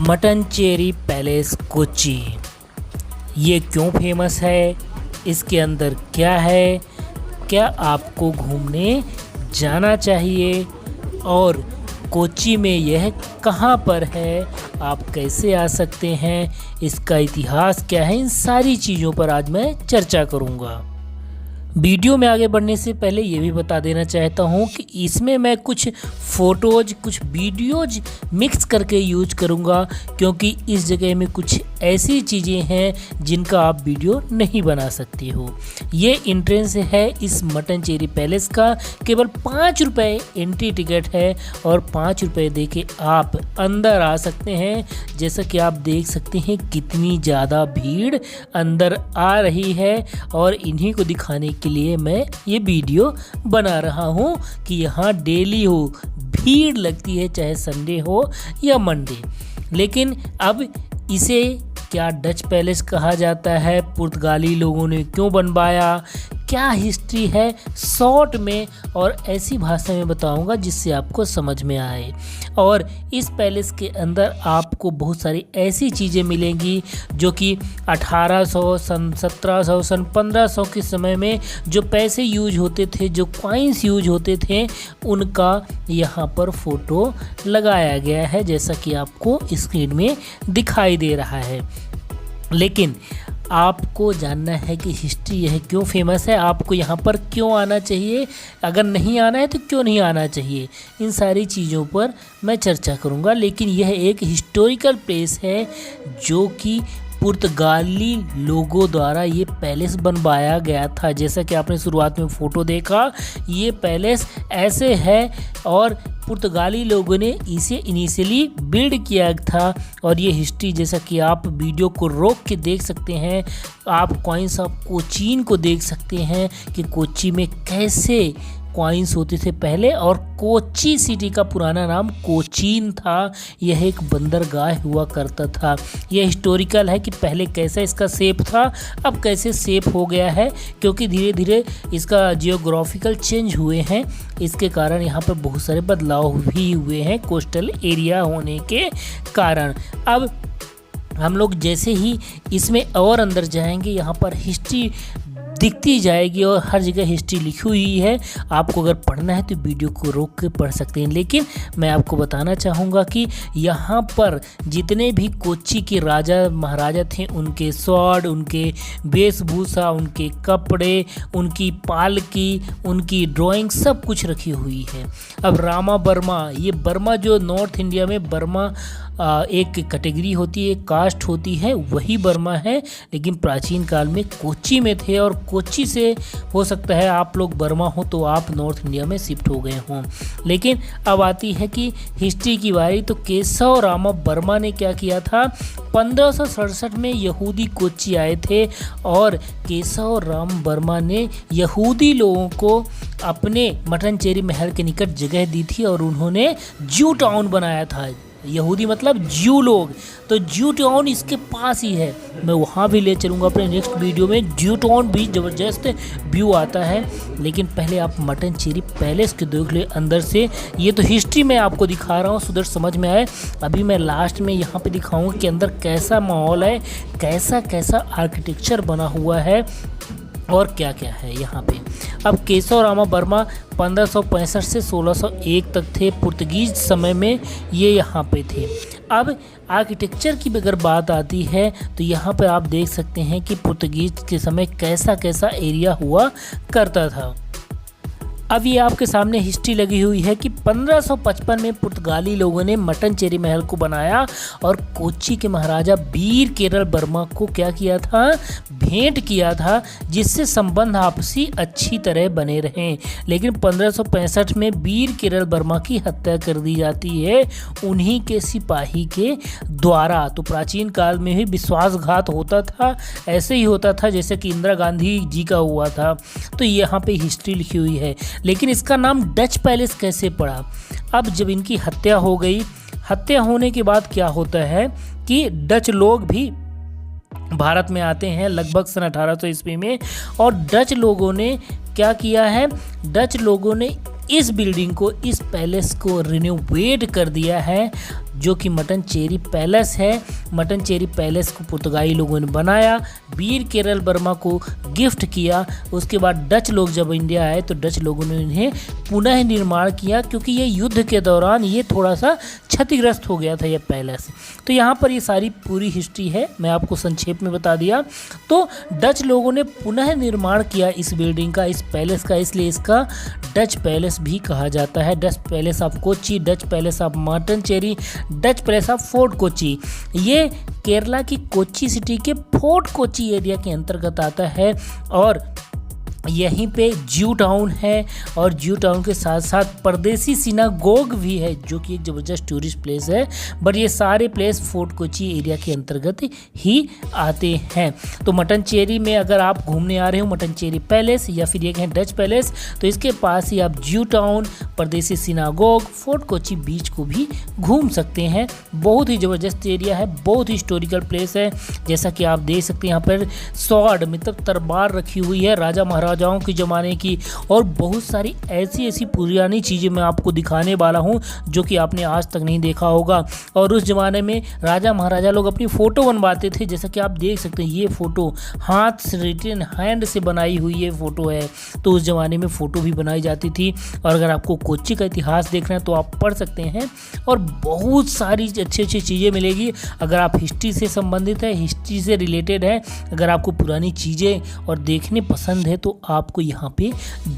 Mattancherry palace Kochi ये क्यों famous है, इसके अंदर क्या है, क्या आपको घूमने जाना चाहिए और कोच्चि में यह कहाँ पर है, आप कैसे आ सकते हैं, इसका इतिहास क्या है, इन सारी चीज़ों पर आज मैं चर्चा करूँगा। वीडियो में आगे बढ़ने से पहले ये भी बता देना चाहता हूँ कि इसमें मैं कुछ फ़ोटोज़ कुछ वीडियोज़ मिक्स करके यूज करूँगा, क्योंकि इस जगह में कुछ ऐसी चीज़ें हैं जिनका आप वीडियो नहीं बना सकते हो। ये एंट्रेंस है इस मट्टनचेरी पैलेस का, केवल 5 रुपये एंट्री टिकट है और 5 रुपये दे के आप अंदर आ सकते हैं। जैसा कि आप देख सकते हैं कितनी ज़्यादा भीड़ अंदर आ रही है और इन्हीं को दिखाने के लिए मैं ये वीडियो बना रहा हूँ कि यहाँ डेली हो भीड़ लगती है, चाहे संडे हो या मंडे। लेकिन अब इसे क्या डच पैलेस कहा जाता है, पुर्तगाली लोगों ने क्यों बनवाया, क्या हिस्ट्री है, शॉर्ट में और ऐसी भाषा में बताऊंगा जिससे आपको समझ में आए। और इस पैलेस के अंदर आपको बहुत सारी ऐसी चीज़ें मिलेंगी जो कि 1800 सन 1700 सन 1500 के समय में जो पैसे यूज होते थे, जो कॉइन्स यूज होते थे, उनका यहाँ पर फ़ोटो लगाया गया है, जैसा कि आपको स्क्रीन में दिखाई दे रहा है। लेकिन आपको जानना है कि हिस्ट्री यह क्यों फेमस है, आपको यहाँ पर क्यों आना चाहिए, अगर नहीं आना है तो क्यों नहीं आना चाहिए, इन सारी चीज़ों पर मैं चर्चा करूँगा। लेकिन यह एक हिस्टोरिकल प्लेस है जो कि पुर्तगाली लोगों द्वारा ये पैलेस बनवाया गया था। जैसा कि आपने शुरुआत में फ़ोटो देखा, ये पैलेस ऐसे है और पुर्तगाली लोगों ने इसे इनिशियली बिल्ड किया था। और ये हिस्ट्री जैसा कि आप वीडियो को रोक के देख सकते हैं, आप कॉइन्स ऑफ कोचीन को देख सकते हैं कि कोच्चि में कैसे कॉइन्स होते थे पहले, और कोच्चि सिटी का पुराना नाम कोचीन था। यह एक बंदरगाह हुआ करता था। यह हिस्टोरिकल है कि पहले कैसा इसका शेप था, अब कैसे शेप हो गया है, क्योंकि धीरे धीरे इसका जियोग्राफिकल चेंज हुए हैं। इसके कारण यहाँ पर बहुत सारे बदलाव भी हुए हैं कोस्टल एरिया होने के कारण। अब हम लोग जैसे ही इसमें और अंदर जाएंगे, यहाँ पर हिस्ट्री दिखती जाएगी और हर जगह हिस्ट्री लिखी हुई है। आपको अगर पढ़ना है तो वीडियो को रोक के पढ़ सकते हैं। लेकिन मैं आपको बताना चाहूँगा कि यहाँ पर जितने भी कोच्चि के राजा महाराजा थे, उनके स्वॉर्ड, उनके वेशभूषा, उनके कपड़े, उनकी पालकी, उनकी ड्राइंग, सब कुछ रखी हुई है। अब रामा बर्मा, ये बर्मा जो नॉर्थ इंडिया में बर्मा एक कैटेगरी होती है, कास्ट होती है, वही बर्मा है। लेकिन प्राचीन काल में कोच्चि में थे और कोच्चि से हो सकता है आप लोग बर्मा हो तो आप नॉर्थ इंडिया में शिफ्ट हो गए हों। लेकिन अब आती है कि हिस्ट्री की बारी, तो केशव रामा बर्मा ने क्या किया था, 1567 में यहूदी कोच्चि आए थे और केशव राम बर्मा ने यहूदी लोगों को अपने मट्टनचेरी महल के निकट जगह दी थी और उन्होंने ज्यू टाउन बनाया था। यहूदी मतलब ज्यू लोग, तो ज्यू टाउन इसके पास ही है। मैं वहाँ भी ले चलूँगा अपने नेक्स्ट वीडियो में। ज्यू टाउन भी ज़बरदस्त व्यू आता है। लेकिन पहले आप मट्टनचेरी पैलेस के देख ले अंदर से। ये तो हिस्ट्री में आपको दिखा रहा हूँ, सुधर समझ में आए। अभी मैं लास्ट में यहाँ पे दिखाऊँगा कि अंदर कैसा माहौल है, कैसा कैसा आर्किटेक्चर बना हुआ है और क्या क्या है यहाँ पे। अब केशव रामा बर्मा 1565 से 1601 तक थे, पुर्तगीज समय में ये यहाँ पे थे। अब आर्किटेक्चर की अगर बात आती है तो यहाँ पर आप देख सकते हैं कि पुर्तगीज के समय कैसा कैसा एरिया हुआ करता था। अब ये आपके सामने हिस्ट्री लगी हुई है कि 1555 में पुर्तगाली लोगों ने मट्टनचेरी महल को बनाया और कोच्चि के महाराजा वीर केरल वर्मा को क्या किया था, भेंट किया था, जिससे संबंध आपसी अच्छी तरह बने रहें। लेकिन 1565 में वीर केरल वर्मा की हत्या कर दी जाती है उन्हीं के सिपाही के द्वारा। तो प्राचीन काल में ही विश्वासघात होता था, ऐसे ही होता था जैसे कि इंदिरा गांधी जी का हुआ था। तो यहाँ पे हिस्ट्री लिखी हुई है। लेकिन इसका नाम डच पैलेस कैसे पड़ा? अब जब इनकी हत्या हो गई, हत्या होने के बाद क्या होता है कि डच लोग भी भारत में आते हैं लगभग सन 1800 ईस्वी में, और डच लोगों ने क्या किया है, डच लोगों ने इस बिल्डिंग को, इस पैलेस को रिनोवेट कर दिया है, जो कि मट्टनचेरी पैलेस है। मट्टनचेरी पैलेस को पुर्तगाली लोगों ने बनाया, वीर केरल वर्मा को गिफ्ट किया। उसके बाद डच लोग जब इंडिया आए तो डच लोगों ने इन्हें पुनः निर्माण किया, क्योंकि ये युद्ध के दौरान ये थोड़ा सा क्षतिग्रस्त हो गया था ये पैलेस। तो यहाँ पर ये सारी पूरी हिस्ट्री है, मैं आपको संक्षेप में बता दिया। तो डच लोगों ने पुनः निर्माण किया इस बिल्डिंग का, इस पैलेस का, इसलिए इसका डच पैलेस भी कहा जाता है। Dutch palace of Kochi, Dutch palace of Mattancherry, Dutch palace of fort Kochi. ये केरला की कोची सिटी के फोर्ट कोची एरिया के अंतर्गत आता है और यहीं पे जू टाउन है, और जू टाउन के साथ साथ परदेसी सिनागोग भी है, जो कि एक ज़बरदस्त टूरिस्ट प्लेस है। बट ये सारे प्लेस फोर्ट कोची एरिया के अंतर्गत ही आते हैं। तो मट्टनचेरी में अगर आप घूमने आ रहे हो, मट्टनचेरी पैलेस या फिर एक है डच पैलेस, तो इसके पास ही आप जू टाउन, परदेसी सिनागोग, फोर्ट कोची बीच को भी घूम सकते हैं। बहुत ही ज़बरदस्त एरिया है, बहुत ही हिस्टोरिकल प्लेस है। जैसा कि आप देख सकते हैं यहाँ पर स्वॉर्ड मतलब तलवार रखी हुई है राजा महाराजाओं के ज़माने की, और बहुत सारी ऐसी पुरानी चीज़ें मैं आपको दिखाने वाला हूं जो कि आपने आज तक नहीं देखा होगा। और उस ज़माने में राजा महाराजा लोग अपनी फ़ोटो बनवाते थे, जैसा कि आप देख सकते हैं ये फ़ोटो हाथ से रिटन हैंड से बनाई हुई ये फ़ोटो है। तो उस ज़माने में फ़ोटो भी बनाई जाती थी। और अगर आपको कोच्चि का इतिहास देखना है तो आप पढ़ सकते हैं, और बहुत सारी अच्छी चीज़ें मिलेगी। अगर आप हिस्ट्री से संबंधित है, हिस्ट्री से रिलेटेड है, अगर आपको पुरानी चीज़ें और देखने पसंद है तो आपको यहाँ पे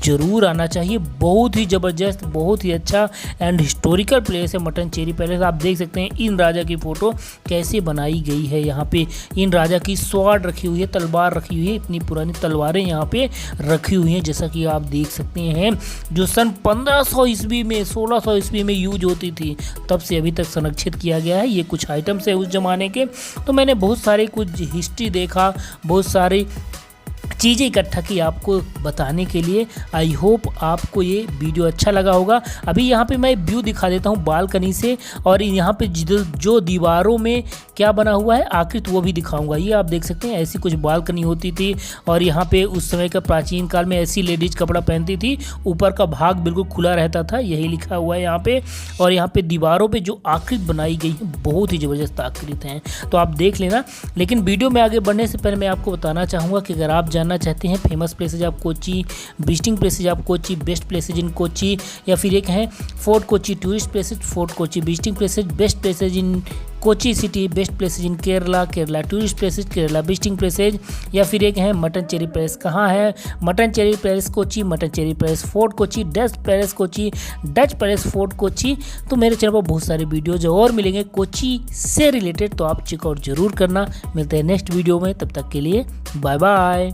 ज़रूर आना चाहिए। बहुत ही ज़बरदस्त, बहुत ही अच्छा एंड हिस्टोरिकल प्लेस है मट्टनचेरी पैलेस। आप देख सकते हैं इन राजा की फ़ोटो कैसे बनाई गई है। यहाँ पे इन राजा की स्वॉर्ड रखी हुई है, तलवार रखी हुई है, इतनी पुरानी तलवारें यहाँ पे रखी हुई हैं, जैसा कि आप देख सकते हैं, जो सन 1500 ईस्वी में, 1600 ईस्वी में यूज होती थी, तब से अभी तक संरक्षित किया गया है। ये कुछ आइटम्स है उस ज़माने के। तो मैंने बहुत सारे कुछ हिस्ट्री देखा, बहुत सारी चीज़ें इकट्ठा की आपको बताने के लिए। आई होप आपको ये वीडियो अच्छा लगा होगा। अभी यहाँ पे मैं व्यू दिखा देता हूँ बालकनी से, और यहाँ पे जो दीवारों में क्या बना हुआ है आकृति वो भी दिखाऊंगा। ये आप देख सकते हैं ऐसी कुछ बालकनी होती थी, और यहाँ पे उस समय का प्राचीन काल में ऐसी लेडीज कपड़ा पहनती थी, ऊपर का भाग बिल्कुल खुला रहता था, यही लिखा हुआ है यहाँ पे। और यहाँ पे दीवारों पे जो आकृति बनाई गई है बहुत ही ज़बरदस्त आकृति हैं, तो आप देख लेना। लेकिन वीडियो में आगे बढ़ने से पहले मैं आपको बताना चाहूँगा कि अगर आप जानना चाहते हैं famous places of Kochi, visiting places of Kochi, best places in Kochi, या फिर एक है fort Kochi tourist places, fort Kochi visiting places, best places in Kochi city, best places in Kerala, Kerala tourist places, Kerala visiting places, या फिर एक है मट्टनचेरी पैलेस कहाँ है, Mattancherry palace Kochi, Mattancherry palace fort Kochi, Dutch palace Kochi, Dutch palace fort Kochi. तो मेरे चैनल पर बहुत सारे वीडियोज और मिलेंगे कोची से रिलेटेड, तो आप चेकआउट जरूर करना। मिलते हैं नेक्स्ट वीडियो में, तब तक के लिए बाय बाय।